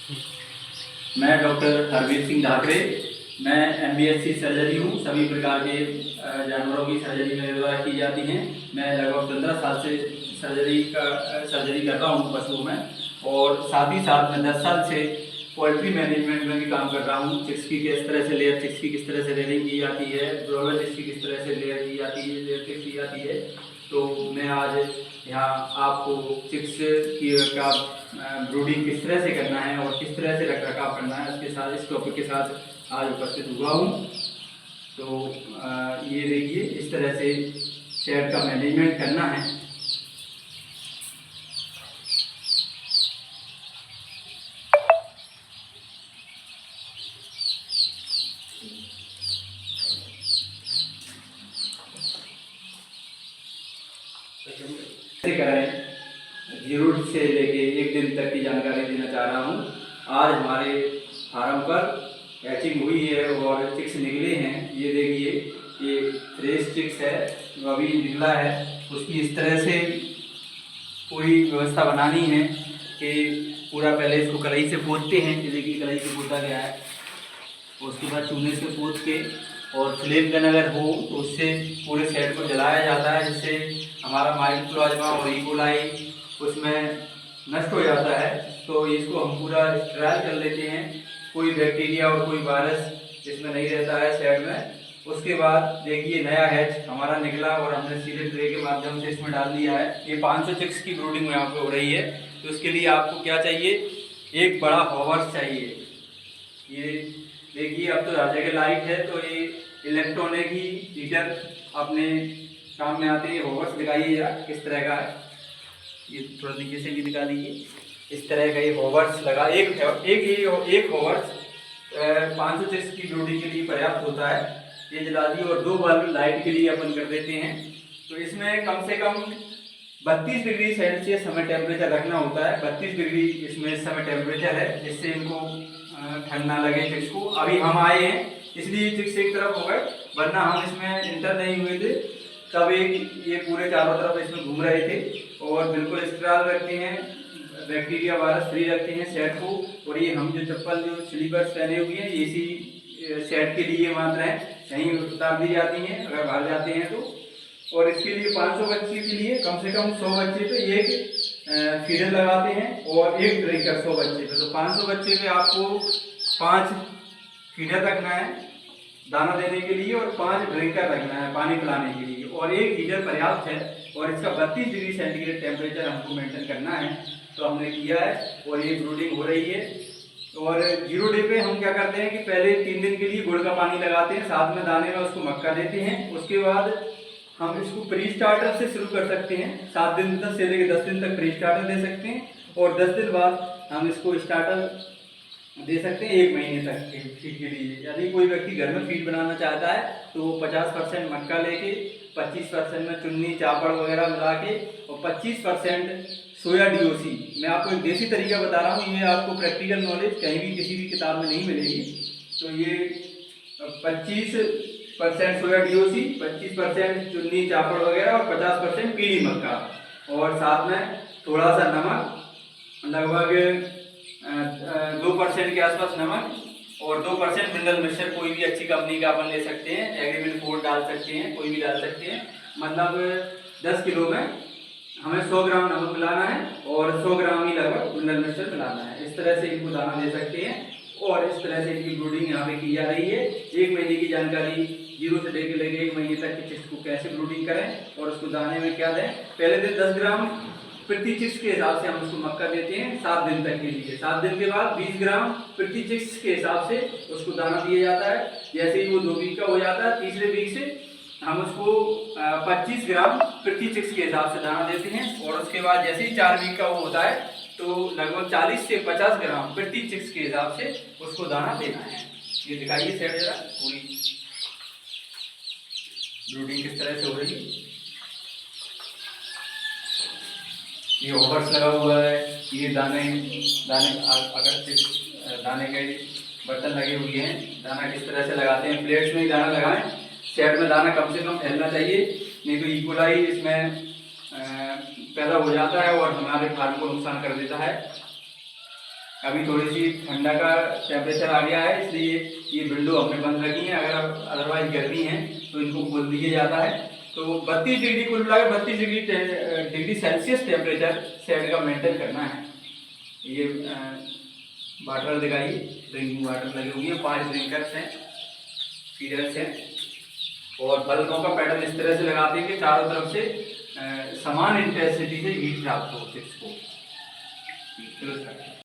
मैं डॉक्टर हरवीर सिंह ढाकरे। मैं MBSc surgery हूँ। सभी प्रकार के जानवरों की सर्जरी मेरे द्वारा की जाती हैं। मैं लगभग 15 साल से सर्जरी कर रहा हूँ पशुओं में, और साथ ही साथ मैं 10 साल से पोल्ट्री मैनेजमेंट में भी काम कर रहा हूँ। चिक्स की किस तरह से लेयर चिक्स की किस तरह से रेयरिंग की जाती है, ब्रॉयलर चिक्स की किस तरह से लेयर की जाती है, लेयर चिक्स की जाती है। तो मैं आज यहाँ आपको चिक्स की का ब्रूडिंग किस तरह से करना है और किस तरह से रख रखाव करना है, उसके साथ इस टॉपिक के साथ आज उपस्थित हुआ हूँ। तो ये देखिए, इस तरह से शेड का मैनेजमेंट करना है। कैसे करें, 0 से लेके 1 दिन तक की जानकारी देना चाह रहा हूँ। आज हमारे फार्म पर हैचिंग हुई है और चिक्स निकले हैं। ये देखिए, ये फ्रेश चिक्स है जो अभी निकला है। उसकी इस तरह से पूरी व्यवस्था बनानी है कि पूरा पहले इसको कढ़ाई से पोतते हैं। ये देखिए, कढ़ाई से पोता गया है। उसके बाद चूल्हे से पोत के और फ्लेम गन अगर हो तो उससे पूरे सेट को जलाया जाता है, जिससे हमारा माइकोप्लाज्मा और इकोलाई उसमें नष्ट हो जाता है। तो इसको हम पूरा स्टेराइल कर लेते हैं, कोई बैक्टीरिया और कोई वायरस इसमें नहीं रहता है सेट में। उसके बाद देखिए, नया हैच हमारा निकला और हमने सीधे ट्रे के माध्यम से इसमें डाल दिया है। ये 500 चिक्स की ब्रूडिंग यहाँ पे हो रही है। तो इसके लिए आपको क्या चाहिए, एक बड़ा हॉवर्स चाहिए। ये देखिए, अब तो हर जगह लाइट है, तो ये इलेक्ट्रॉनिक ही हीटर अपने काम में आते हैं। हॉवर्स दिखाइए जरा किस तरह का है, ये थोड़ा नीचे से भी दिखा दीजिए। इस तरह का ये हॉवर्स लगा, एक हॉवर्स 500 चिक्स की ब्रूडिंग के लिए पर्याप्त होता है। ये जला दी और 2 बल्ब लाइट के लिए अपन कर देते हैं। तो इसमें कम से कम 32 डिग्री सेल्सियस हमें टेम्परेचर रखना होता है। 32 डिग्री इसमें इस समय टेम्परेचर है, जिससे इनको ठंड ना लगे चिक्स को। अभी हम आए हैं इसलिए चिक्स एक तरफ हो गए, वरना हम इसमें इंटर नहीं हुए थे तब ये पूरे चारों तरफ इसमें घूम रहे थे। और बिल्कुल स्टेराइल रखते हैं, बैक्टीरिया वायरस फ्री रखते हैं सेट को। और ये हम जो चप्पल जो स्लीपर्स पहने हुए हैं, इसी सेट के लिए मात्र हैं, कहीं उतार दी जाती हैं अगर बाहर जाते हैं तो। और इसके लिए 500 बच्चे के लिए कम से कम 100 बच्चे पे एक फीडर लगाते हैं और एक ड्रिंकर 100 बच्चे पे। तो 500 बच्चे पे आपको 5 फीडर रखना है दाना देने के लिए और 5 ड्रिंकर रखना है पानी पिलाने के लिए, और एक हीटर पर्याप्त है। और इसका 32 डिग्री सेंटीग्रेड टेम्परेचर हमको मेंटेन करना है। तो हमने किया है और ये ब्रूडिंग हो रही है। और 0 डे पे हम क्या करते हैं कि पहले 3 दिन के लिए गुड़ का पानी लगाते हैं, साथ में दाने में उसको मक्का देते हैं। उसके बाद हम इसको प्री स्टार्टर से शुरू कर सकते हैं। 7 दिन तक से लेकर 10 दिन तक प्री स्टार्टर दे सकते हैं, और 10 दिन बाद हम इसको स्टार्टर दे सकते हैं 1 महीने तक फीड के लिए। यदि कोई व्यक्ति घर में फीड बनाना चाहता है तो वो 50% मक्का लेके, 25% में चुन्नी चापड़ वगैरह मिला के, और 25% सोया DOC। मैं आपको एक देसी तरीका बता रहा हूँ, ये आपको प्रैक्टिकल नॉलेज कहीं भी किसी भी किताब में नहीं मिलेगी। तो ये 25% सोया DOC, 25% चुन्नी चापड़ वगैरह और 50% पीली मक्का, और साथ में थोड़ा सा नमक, लगभग 2% के आसपास नमक, और 2% मिनरल मिक्सचर कोई भी अच्छी कंपनी का अपन ले सकते हैं। एग्रीमेंट फोर्ड डाल सकते हैं, कोई भी डाल सकते हैं। मतलब 10 किलो में हमें 100 ग्राम नमक मिलाना है और 100 ग्राम ही लगभग मिनरल मिक्सचर मिलाना है। इस तरह से इनको दाना दे सकते हैं, और इस तरह से इनकी ब्रूडिंग यहाँ पे की जा रही है। 1 महीने की जानकारी 0 से लेकर 1 महीने तक की चिक्स को कैसे ब्रूडिंग करें और उसको दाने में क्या दें। पहले दिन 10 ग्राम प्रति चिक्स के हिसाब से हम उसको मक्का देते हैं 7 दिन तक के लिए। 7 दिन के बाद 20 ग्राम प्रति चिक्स के हिसाब से उसको दाना दिया जाता है। जैसे ही वो 2 वीक का हो जाता है, तीसरे वीक से हम उसको 25 ग्राम प्रति चिक्स के हिसाब से दाना देते हैं। और उसके बाद जैसे ही 4 वीक का वो होता है तो लगभग 40 से 50 ग्राम प्रति चिक्स के हिसाब से उसको दाना देना है। ये दिखाइए सेट जरा, पूरी ब्रूडिंग किस तरह से हो रही है। ये ओवर्स लगा हुआ है, ये दाने अगर दाने के बर्तन लगे हुए हैं। दाना किस तरह से लगाते हैं, प्लेट्स में ही दाना लगाएं। सेट में दाना कम से कम फैलना चाहिए, नहीं तो इकोलाई इसमें पैदा हो जाता है और हमारे फार्म को नुकसान कर देता है। अभी थोड़ी सी ठंडा का टेम्परेचर आ गया है, इसलिए ये विंडो हमने बंद रखी है। अगर अदरवाइज गर्मी है तो इनको खोल दिया जाता है। तो 32 डिग्री, कुल मिलाकर 32 डिग्री सेल्सियस टेम्परेचर शेड का मेंटेन करना है। ये वाटर दिखाइए, ड्रिंकिंग वाटर लगी हुई है, 5 ड्रिंकर्स हैं, फीडर्स हैं, और बल्बों का पैटर्न इस तरह से लगाते हैं कि चारों तरफ से समान इंटेंसिटी से हीट प्राप्त हो चिप्स को।